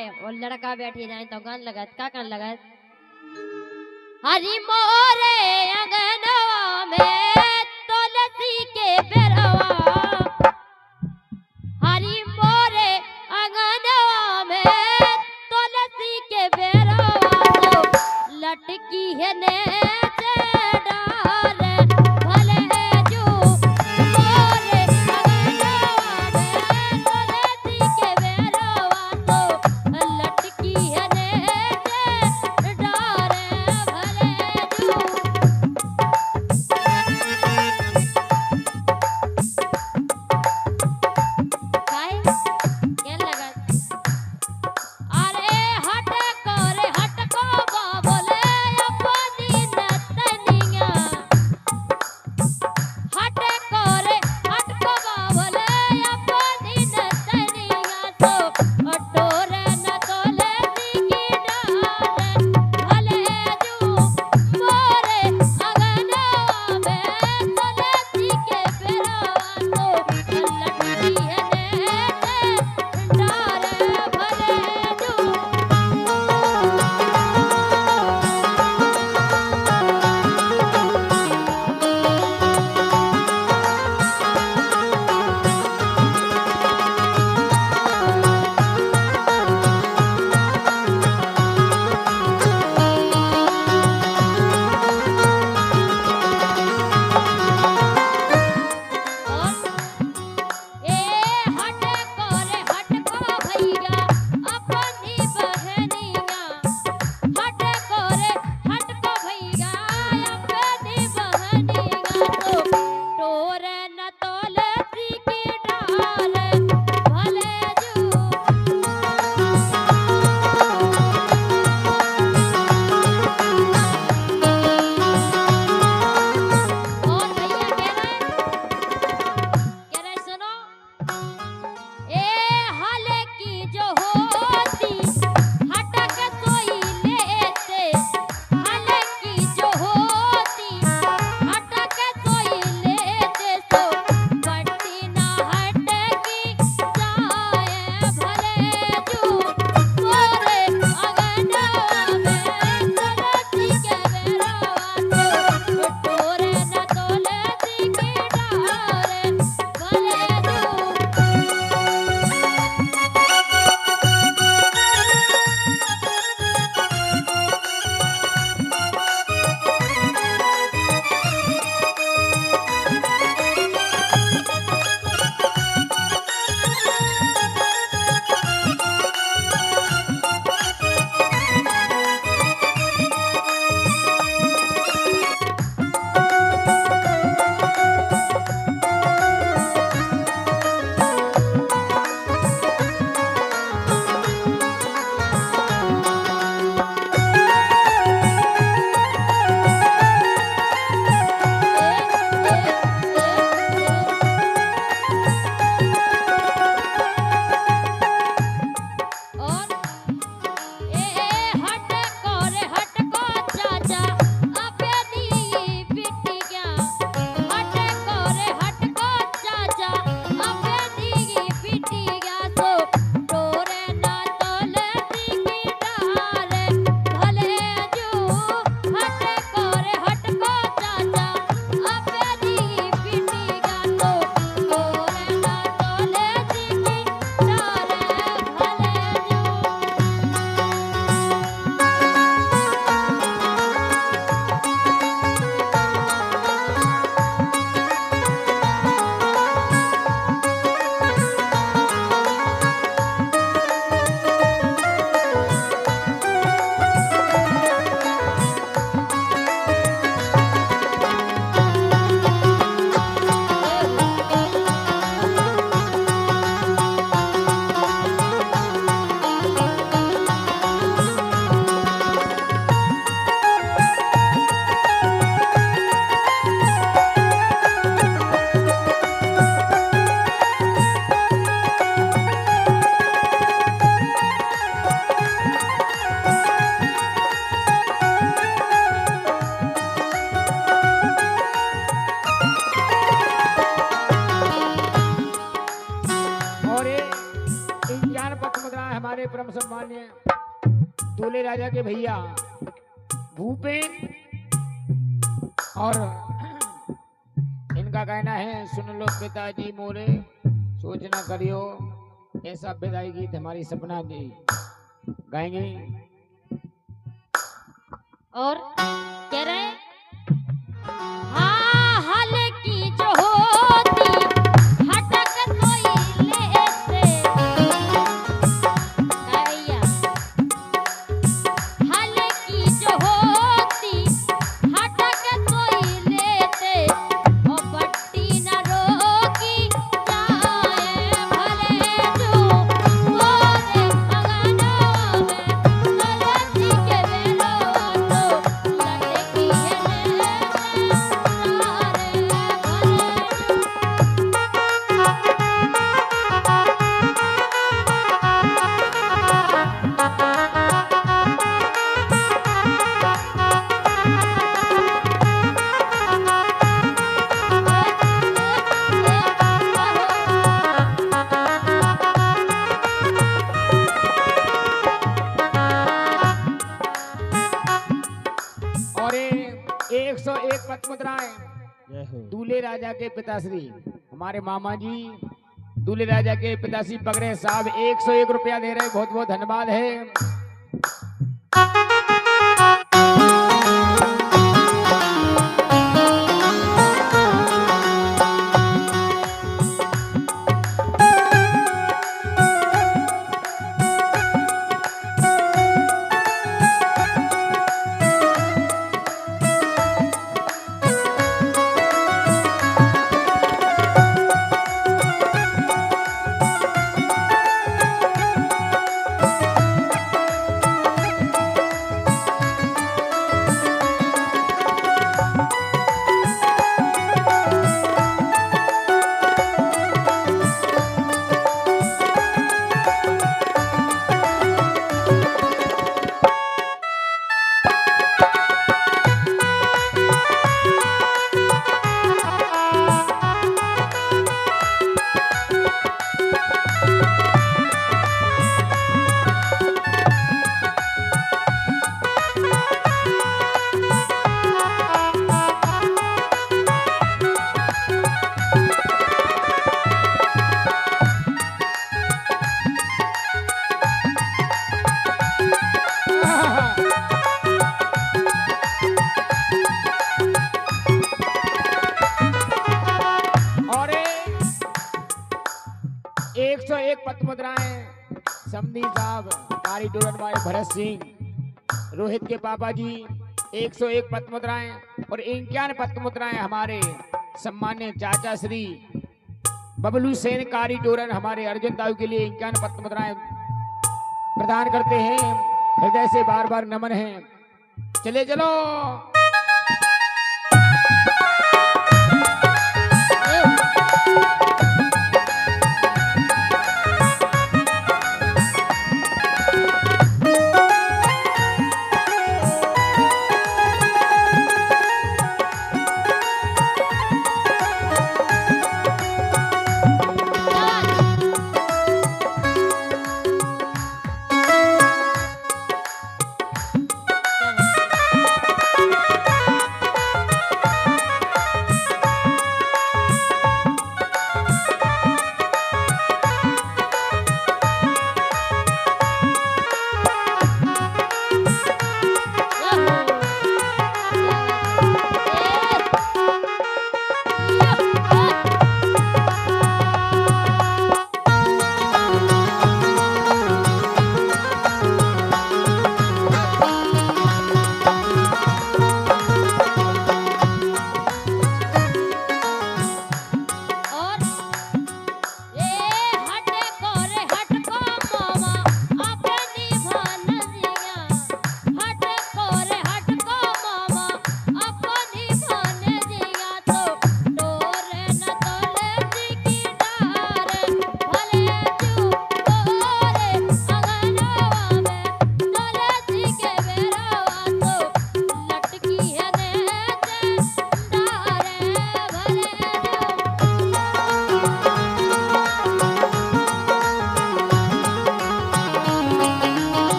जाए और लड़का बैठी जाए तो गान लगत का गान लगत हरी मोरे अंगनवा में तुलसी के बेरवा हरी मोरे अंगनवा में तुलसी के बेरवा तो लटकी है ने परम सम्मान्य दूल्हे राजा के भैया भूपेन और इनका कहना है, सुन लो पिताजी मोरे सोच ना करियो, ऐसा विदाई गीत हमारी सपना जी गाएंगे। और कह रहे हैं, हाँ हल की जो होती हटक कोई लेते भैया, हल की जो होती हटक कोई लेते और बट्टी न रोकी जाए भले जो मोरे अंगनों में तुलसी के बेलों तो लटकी है और 101 पद मुद्राएं दूल्हे राजा के पिताश्री हमारे मामा जी दूल्हे राजा के पिताश्री पगड़े साहब 101 रुपया दे रहे, बहुत बहुत धन्यवाद है। एक पद मुद्राएं समधी साहब कारी डोरन वाले भरत सिंह रोहित के पापा जी 101 पद मुद्राएं और 51 पद मुद्राएं हमारे सम्मान्य चाचा श्री बबलू सेन कारी डोरन हमारे अर्जुन दाऊ के लिए 51 पद मुद्राएं प्रदान करते हैं। हृदय से बार बार नमन है। चले चलो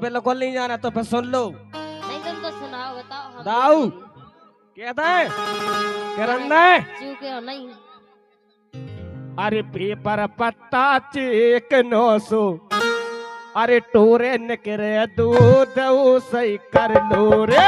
बिल्कुल नहीं जाना तो फिर सुन लो। नहीं तुमको सुनाओ बताओ हम दाऊ कहता है करंदे चूके हो नहीं। अरे पेपर पत्ता चेक 900 अरे टोरे निकरे दूध सही कर लो रे।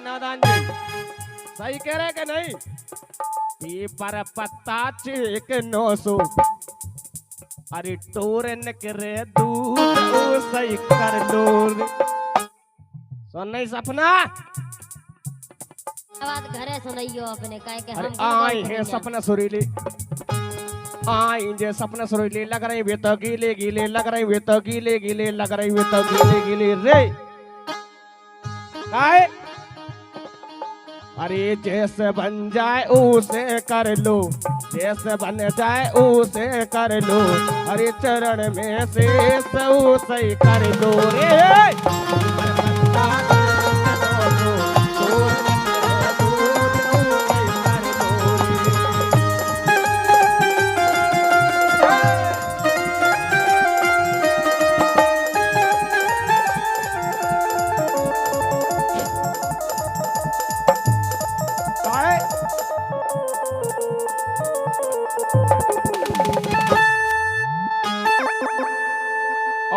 नादान जी सही कह रहे कि नहीं? पेपर पत्ता चेक 900 अरे टोरे निकरे दूध सही कर लो रे। सुन नहीं सपना बात घरे सुनाइयो अपने काहे के अरे हम आई है सपना सुरीली आई जे सपना सुरीली लग रही वे तो गीले गीले लग रही वे तो गीले गीले लग रही वे तो गीले गीले रे। काय अरे जैसे बन जाए उसे कर लो जैसे बन जाए उसे कर लो अरे चरण में से उसे कर लो रे।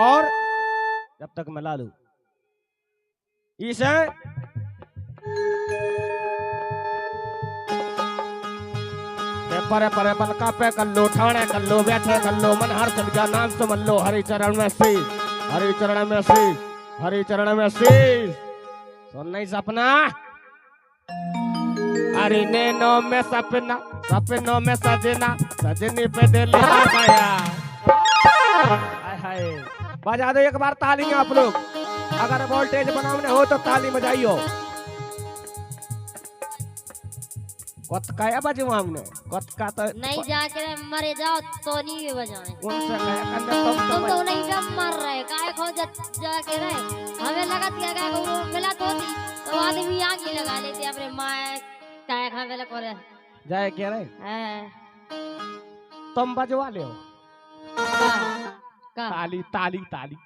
और जब तक मिला लू ईशा परे परे पलका पे कर लो ठाणे कर लो बैठे कर लो मन हर चल गया नाम समझ लो हरि चरण में शीश हरि चरण में शीश हरि चरण में शीश। सुन नहीं सपना हरि नैनो में सपना सपनों में सजना सजनी पे दिल आ गया। हाय हाय बजा दो एक बार ताली आप लोग अगर वोल्टेज बनाने हो तो ताली बजाइयो। कत काया बजू हमने कत का तो नहीं जाके मरे जाओ तो नहीं बजाए उनसे कहा करने तुम तो नहीं जब मर रहे काहे खो जाके रहे हमें लगा दिया गया वो मिला तो थी तो आदमी आग ही लगा लेते अपने माए काहे खा वेला करे जाए क्या रे हैं तुम बजवा ले का ताली ताली ताली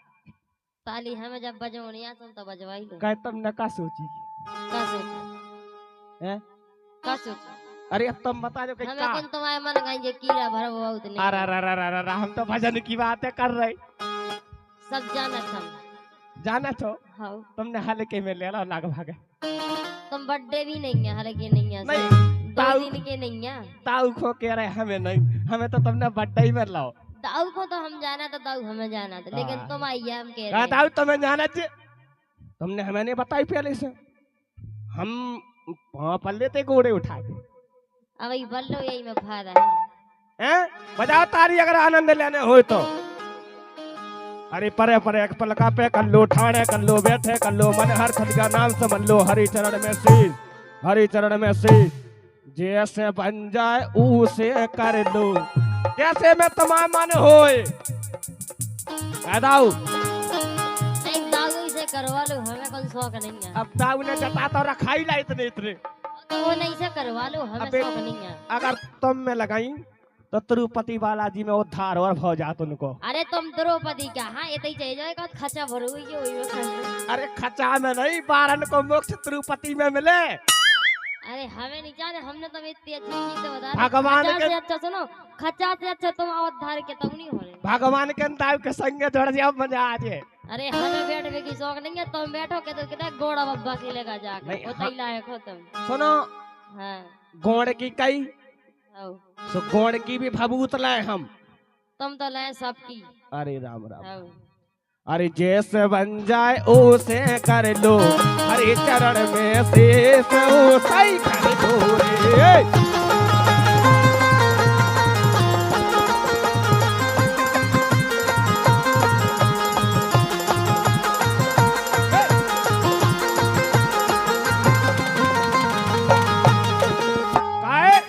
ताली हमें जब बजो नहीं आता तो बजवा ही लो कहे तुमने का सोची का सोचा हैं का सोचा अरे अब तुम बता दो कि हमें का कौन तुम्हारे मन गाएंगे कीड़ा भर वो उतने अरे अरे हम तो भजन की बातें कर रहे सब जाना हम जाना तो हाँ तुमने हल्के में ले लो लगभग तुम बर्थडे भी नहीं है हल्के नहीं है नहीं, दो ताऊ- दिन के नहीं है ताऊ को कह रहे हमें नहीं हमें तो तुमने बर्थडे ही में लाओ दाऊ को तो हम जाना था दाऊ हमें जाना था लेकिन हाँ। तुम आइए हम कह कहा रहे ताऊ तुम्हें जाना चाहिए तुमने हमें नहीं बताई पहले से हम वहाँ पर लेते घोड़े उठा के अब ये बल्लो यही में फायदा है हैं बजाओ तारी अगर आनंद लेने हो तो। अरे परे परे एक पलका पे कर लो ठाणे कर लो बैठे कर लो मन हर खद का नाम समझ लो हरि चरण में शीश हरि चरण में शीश जैसे बन जाए उसे कर लो जैसे में तमाम मन होए दाऊ नहीं दाऊ से करवा लो हमें कोई शौक नहीं है अब दाऊ ने जता तो रखा ही ला इतने इतने तो वो नहीं से करवा लो हमें अबे- शौक नहीं है अगर तुम में लगाई तो तिरुपति बालाजी में उद्धार और हो जात उनको। अरे तुम द्रौपदी क्या हाँ ये तो ही चाहिए जाएगा खचा भरू हुई है वही में खा। अरे खचा में नहीं बारन को मोक्ष तिरुपति में मिले। अरे हमें नहीं जाने हमने तो इतनी अच्छी चीज तो बता दी। भगवान खचा के- से अच्छा सुनो खचा से अच्छा तुम अवतार के तुम नहीं हो रहे भगवान के दाऊ के संगे जोड़ जाओ मजा आ जाए। अरे हमें बैठने की शौक नहीं है तुम बैठोगे तो कितना गोड़ा बब्बा के लेगा जाकर नहीं, वो हाँ। तो लायक हो तुम सुनो हाँ गोड़ की कई आओ सो गोड़ की भी भभूत लाए हम। तुम तो लाए सबकी अरे राम राम आओ अरे जैसे बन जाए उसे कर लो, हरे चरण में शेष उसे ही कर दो रे। काहे?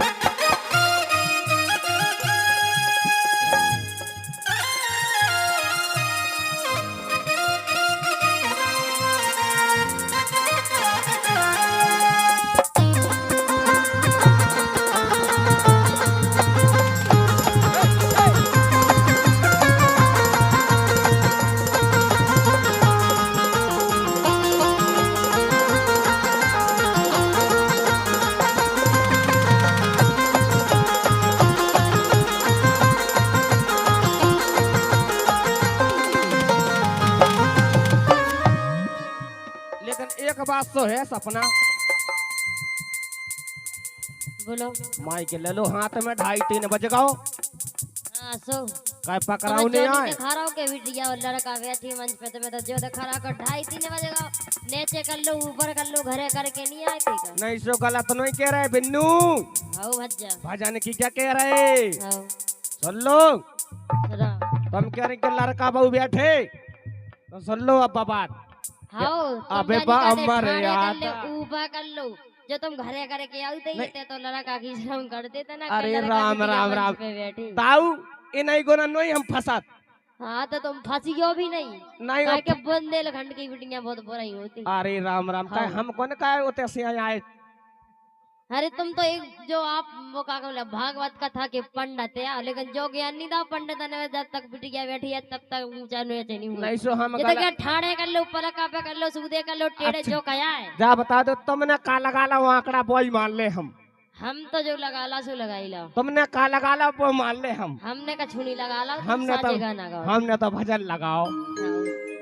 लेकिन एक बात तो है सपना, बोलो। माई के ले लो हाथ में 2:30-3 बजे गाओ, हाँ सो काय पकड़ाऊ नहीं आए। दिखा रहा हूँ के बिटिया और लड़का बैठी मंच पे, तो मैं तो जो दिखा रहा 2:30-3 बजे का नीचे कर लो ऊपर कर लो घरे करके नहीं आए थे का। नहीं सो गलत नहीं कह रहे बिन्नू, हाउ भज्जा भाजाने की क्या कह रहे। हाउ सुन लो, जरा तुम कह रहे कि लड़का बहू बैठे, तो सुन लो अब बात। हाउ अबे बा अमर याद ऊपर कर लो, जो तुम घरे करके आते ही थे तो लड़का की शर्म कर देते ना। अरे लड़का राम बिटिया राम मंच राम पे बैठी। ताऊ ये नहीं गोना नहीं हम फंसात हाँ तो तुम फंसियो भी नहीं, नहीं काहे के बुंदेलखंड की बिटियां बहुत बुराई होती। अरे राम राम काय हम कौन काय होते से आए। अरे तुम तो एक जो आप वो का बोला भागवत कथा के पंडित है, लेकिन जो ज्ञान नहीं था पंडित ने, जब तक बिटिया बैठी है तब तक ऊंचा नहीं हुआ। नहीं सो हम ये तो क्या ठाणे कर लो पलका पे कर लो सूदे कर लो टेढ़े अच्छा। जो कया है। जा बता दो तुमने का लगा ला वो आंकड़ा बोल मान ले हम तो जो लगा ला सो लगाई ला। तुमने का लगा ला वो मान ले हमने का छुनी लगा ला, हमने तो गाना गाओ। हमने तो भजन लगाओ।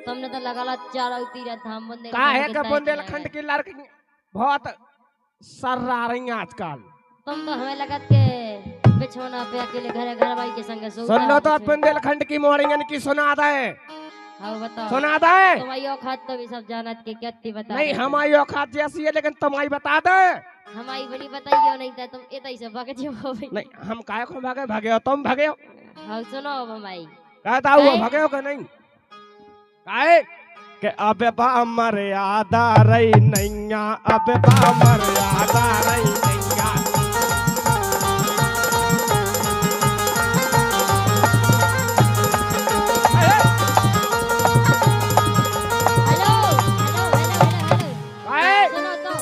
तुमने तो लगा ला चारों तीर धाम बंदे का है कि बुंदेलखंड की लड़की बहुत सर्रा रही हैं आजकल। तुम तो हमें लगत के बिछोना पे अकेले घरे घर भाई के संग सो। सुन लो तो बुंदेलखंड की मोरियन की सुना दे, हाँ बताओ सुना दे। तुम्हारी औकात तो भी सब जानत के क्या बता नहीं हमारी औकात जैसी है लेकिन तुम्हारी बता दे। हमारी बड़ी बताइयो नहीं था तुम इतई से भागे जो हो भाई। नहीं हम काय को भागे भागे हो तुम भागे हो। हाँ सुनो भाई कहता हुआ भागे हो कि नहीं काहे के अबे बा मर्यादा रही नैया, अबे बा मर्यादा रही नैया। हेलो हेलो हेलो हेलो काहे सुनो तो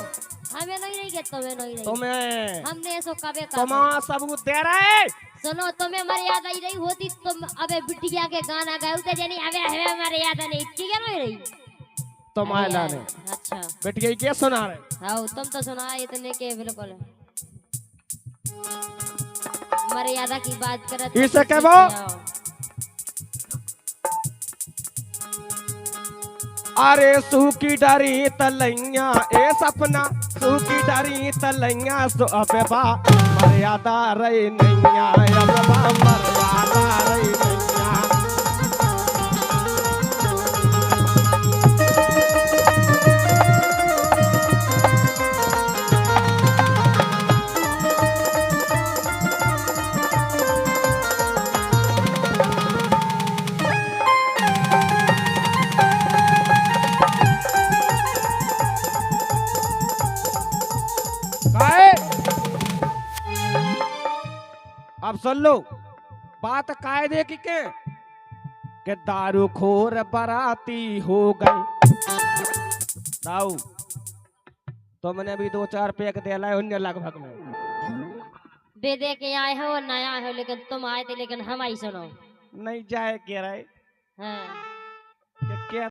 हमें नहीं रही के तुम्हें नहीं रही, तुम्हें हमने ऐसो कबे का तुम सबूत दे रहे। सुनो तुम्हें मर्यादा ही रही होती तुम अबे बिटिया के गाना गाते जानी हमें हमें मर्यादा नहीं इतनी क्या नहीं रही तुम्हारे अरे लाने यार, अच्छा बेटिया क्या सुना रहे। हाँ तुम तो सुना इतने के बिल्कुल मर्यादा की बात करत इसे क्या वो? अरे सूखी डरी तलैया ए सपना, सूखी डरी तलैया सो अबे बा मर्यादा रही नैया, अबे बा मर्यादा रही नैया। अब सुन लो बात कायदे की के दारू खोर बराती हो गए। दाऊ तुमने भी 2-4 पैक दिला है उन्हें लगभग में दे दे के आए हो नया हो, लेकिन तुम आए थे लेकिन हम आई सुनो। नहीं जाए कह रहे हाँ